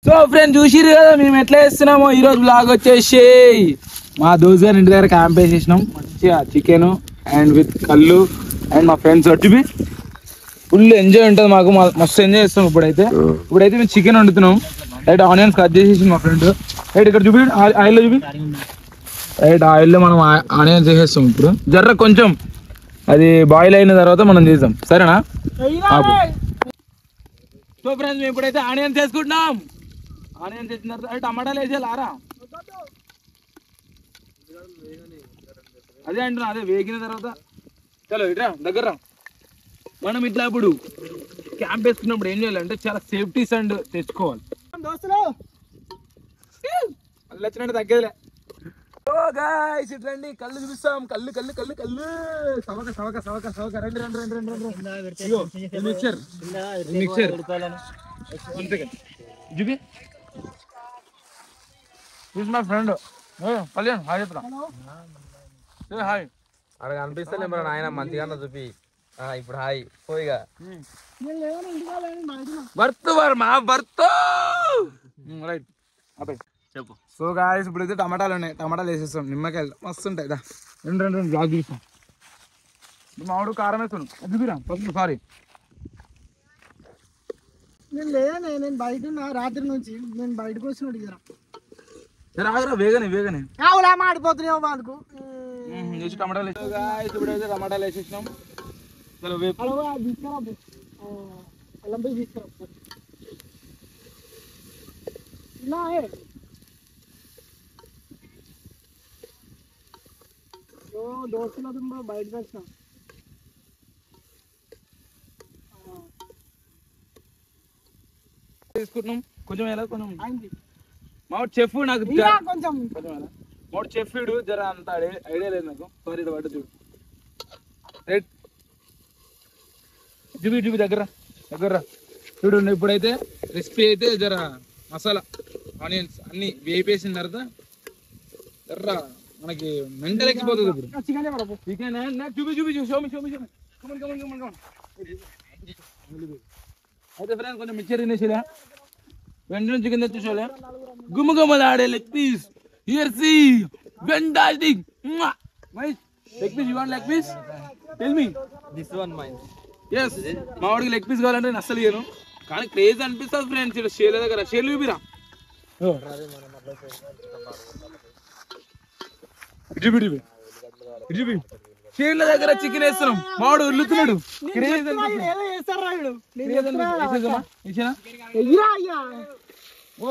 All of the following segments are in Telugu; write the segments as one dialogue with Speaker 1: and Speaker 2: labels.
Speaker 1: సో ఫ్రెండ్ చూసిరు కదా మేము ఎట్లా చేస్తున్నామో ఈ రోజు బ్లాగ్ వచ్చేసి మా దోస్త్ గారి ఇంటి దగ్గర క్యాంప్ వేసేసినాం. మంచిగా చికెన్ అండ్ విత్ కళ్ళు అండ్ మా ఫ్రెండ్స్ వచ్చి ఫుల్ ఎంజాయ్ ఉంటుంది మాకు. మస్తు ఎంజాయ్ చేస్తాం. ఇప్పుడైతే మేము చికెన్ వండుతున్నాం. రైట్ ఆనియన్స్ కట్ చేసేసి మా ఫ్రెండ్ రైట్ ఇక్కడ చూపి ఆయిల్లో చూపి రైట్ ఆయిల్లో మనం ఆనియన్స్ వేసేస్తాం. ఇప్పుడు జర్ర కొంచెం అది బాయిల్ అయిన తర్వాత మనం చేద్దాం, సరేనా? సో ఫ్రెండ్స్ మేము ఇప్పుడైతే ఆనియన్స్ వేసుకుంటున్నాం. ఆనియన్స్ వేసిన తర్వాత టమాటాలు వేసేయాలారా? అదే అంటున్నా, అదే వేగిన తర్వాత చలో ఇట్రా దగ్గర. మనం ఇట్లా ఇప్పుడు క్యాంప్ వేసుకున్నప్పుడు ఏం చేయాలంటే చాలా సేఫ్టీస్ అండ్ తెచ్చుకోవాలి. దోస్తులు అల్లు వచ్చినట్టు తగ్గేదిలే. ఓ గాయ్స్ ఇట్లండి కళ్ళు చూపిస్తాం. కళ్ళు కళ్ళు కళ్ళు కళ్ళు సవక సవక సవక సవక రండి రండి రండి రండి రండి. మిక్చర్ మిక్చర్ చూపి. This my friend Kalyan. Hi చెప్తా. హాయ్
Speaker 2: అక్కడ కనిపిస్తలే మరి ఆయన మంచిగా చూపి. ఇప్పుడు హాయ్ పోయిగా
Speaker 1: బర్త్ వర్మ బర్త్ రైట్ చెప్పు. సో గాయ్స్ ఇప్పుడైతే టమాటాలు ఉన్నాయి, టమాటాలు వేసేస్తాం. నిమ్మకాయలు మస్తు ఉంటాయి. రెండు రెండు రెండు బ్లాక్ చూస్తాం. మామిడి కారం వేస్తున్నాం. ఫస్ట్ సారీ
Speaker 3: నేను లేదనే, నేను బయట ఉన్నా రాత్రి నుంచి. నేను బయటకు వచ్చిన
Speaker 1: ఆగరా వేగనే వేగనే
Speaker 3: మాడిపోతున్నావు మాకు
Speaker 1: టమాటాలు వేసి. గాయ్స్ ఇప్పుడైతే టమాటాలు వేసేసినాం. చలో వేపు
Speaker 3: తీసుకురా అల్లం పోయి తీసుకురా. దోస్తులు బయటకు వచ్చినాం.
Speaker 1: తీసుకుంటున్నాం కొంచెం. ఎలా కొంచెం మామిడి చెఫ్ నాకు
Speaker 3: కొంచెం
Speaker 1: మామిడి చెఫ్ ఇడు జర అంత ఐడియా లేదు నాకు. సారీ ఇటు పట్టు చూడు. రైట్ చూపి చూపి దగ్గర దగ్గర చూడు. ఇప్పుడైతే రెసిపీ అయితే జర మసాలా ఆనియన్స్ అన్ని వేపేసిన తర్వాత జర్ర మనకి మెంటల్ ఎక్కిపోతుంది. ఇప్పుడు చికెన్ చూపి చూపి show me show me show me come on come on come on come on. అయితే ఫ్రెండ్స్ కొంచెం మిక్చర్ తినేసిలే, వెంటనే చికెన్ తెచ్చేసోలే. గుమ్మగుమ్మలాడే leg piece. Here see fantastic nice leg piece. You want leg piece? Tell me.
Speaker 2: This one mine.
Speaker 1: Yes మా వాడికి లెగ్ పీస్ కావాలంటే నేను అస్సలు ఇయ్యను, కానీ క్రేజ్ అనిపిస్తుంది ఫ్రెండ్స్. ఇక్కడ షేర్ల దగ్గర షేర్లు చూపిరా. షేర్ల దగ్గర చికెన్ వేస్తున్నాం. మావాడు ఉల్లుతున్నాడు.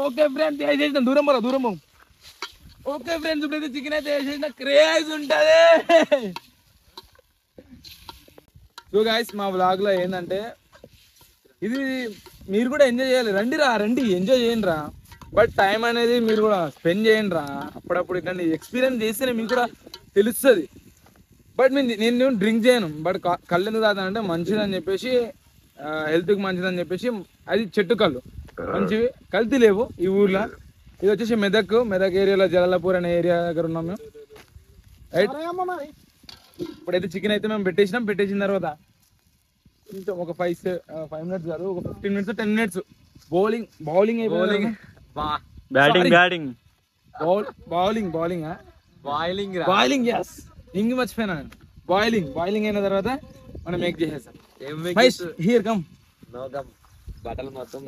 Speaker 1: ఓకే ఫ్రెండ్స్ వేసేసిన దూరం పోరా దూరం పో. ఓకే ఫ్రెండ్స్ ఇప్పుడైతే చికెన్ అయితే వేసేసిన క్రేజ్ ఉంటది. సో గాయ్స్ మా వ్లాగ్ లో ఏంటంటే ఇది మీరు కూడా ఎంజాయ్ చేయాలి. రండి ఎంజాయ్ చేయండి రా. బట్ టైం అనేది మీరు కూడా స్పెండ్ చేయండి రా. అప్పుడప్పుడు ఇట్లా ఎక్స్పీరియన్స్ చేస్తేనే మీకు కూడా తెలుస్తుంది. బట్ నేను డ్రింక్ చేయను. బట్ కళ్ళు ఎందుకు తాగుతానంటే మంచిదని చెప్పేసి, హెల్త్కి మంచిదని చెప్పేసి. అది చెట్టు కళ్ళు మంచివి, కల్తీ లేవు ఈ ఊర్లో. ఇది వచ్చేసి మెదక్ ఏరియాలో జలాలపూర్ అనే ఏరియా దగ్గర ఉన్నాం మేము. రైట్ ఇప్పుడైతే చికెన్ అయితే మేము పెట్టేసిన తర్వాత కొంచెం ఒక 5 మినిట్స్ కాదు, ఒక 15 మినిట్స్ 10 మినిట్స్ బౌలింగ్ అయిపోయింది. బాయిలింగ్ ఎస్ ఇంక మర్చిపోయినా. బాయిలింగ్ అయిన తర్వాత మనం మేక్ చేసేస్తాం. Here come.
Speaker 2: బట్టలు మొత్తం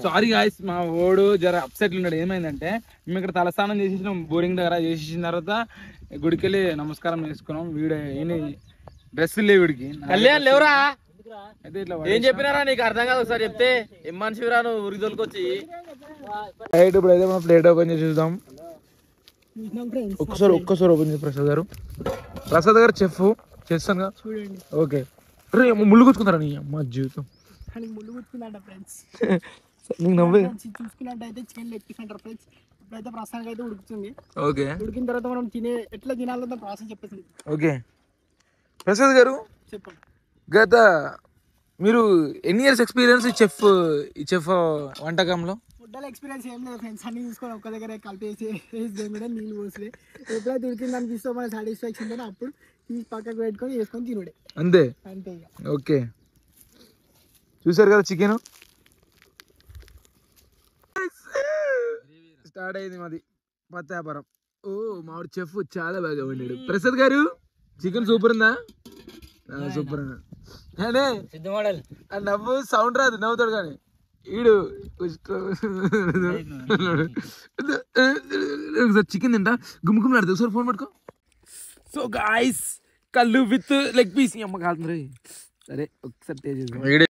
Speaker 1: సారీ గాయ్స్ మా ఓడు జర అప్సెట్లు ఉన్నాడు. ఏమైందంటే మేము ఇక్కడ తలస్నానం చేసేసినాం బోరింగ్ దగ్గర. చేసేసిన తర్వాత గుడికి వెళ్ళి నమస్కారం చేసుకున్నాం. వీడు డ్రెస్సులు లేవు వీడికి.
Speaker 2: కళ్యాణ్ లేవురా.
Speaker 1: అయితే ఇట్లా
Speaker 2: ఏం చెప్పినారా నీకు అర్థం కాదు. ఒకసారి చెప్తే ఏం మనిషిరా నువ్వు ఊరికి తోలుకొచ్చి.
Speaker 1: రైట్ ఇప్పుడైతే మనం ప్లేట్ ఓపెన్ చేసి చూద్దాం. ఒక్కసారి ఓపెన్ చేసి ప్రసాద్ గారు చెఫ్ చేస్తాను కదా. ఓకే ముళ్ళు కూర్చుకుంటారా నీ అమ్మ జీవితం.
Speaker 3: చూసుకున్నట్టయితే చికెన్ లెగ్ పీస్ అంటారు ఫ్రెండ్స్. ఇప్పుడైతే ప్రస్తుతానికి అయితే ఉడుకుతుంది.
Speaker 1: ఓకే
Speaker 3: ఉడికిన తర్వాత మనం ఎట్లా తినాలో ప్రాసెస్ చెప్పేసి.
Speaker 1: ఓకే ప్రసాద్ గారు
Speaker 3: చెప్పండి.
Speaker 1: గత మీరు ఎన్ని ఇయర్స్ ఎక్స్పీరియన్స్ ఈ చెఫ్ వంటకంలో?
Speaker 3: ఫుడ్ ఎక్స్పీరియన్స్ ఏం లేదు ఫ్రెండ్స్. అన్ని తీసుకొని ఒక్క దగ్గర కలిపేసి నీళ్ళు పోసి ఎప్పుడైతే ఉడికింది అనిపిస్తే మన సాటిస్ఫాక్షన్ తోనే అప్పుడు తీసి పక్కకు పెట్టుకొని వేసుకొని తినుడే
Speaker 1: అంతే. ఓకే చూసారు కదా చికెన్. స్టార్ట్ అయింది మాది పత్తి వ్యాపారం. ఓ మామిడి చెఫ్ చాలా బాగా వండాడు. ప్రసాద్ గారు చికెన్ సూపర్ ఉందా? సూపర్ అన్నా
Speaker 2: సిద్ధు మోడల్
Speaker 1: ఆ నవ్వు సౌండ్ రాదు, నవ్వుతాడు కానీ ఈడు చికెన్ తింటా గుమ్మ గుమ్మలాడుతుంది. ఒకసారి ఫోన్ పట్టుకో. సో గాయస్ కళ్ళు విత్ లెగ్ పీస్ అమ్మ కాలుతుంది. సరే ఒకసారి టేస్ట్ చేద్దాం.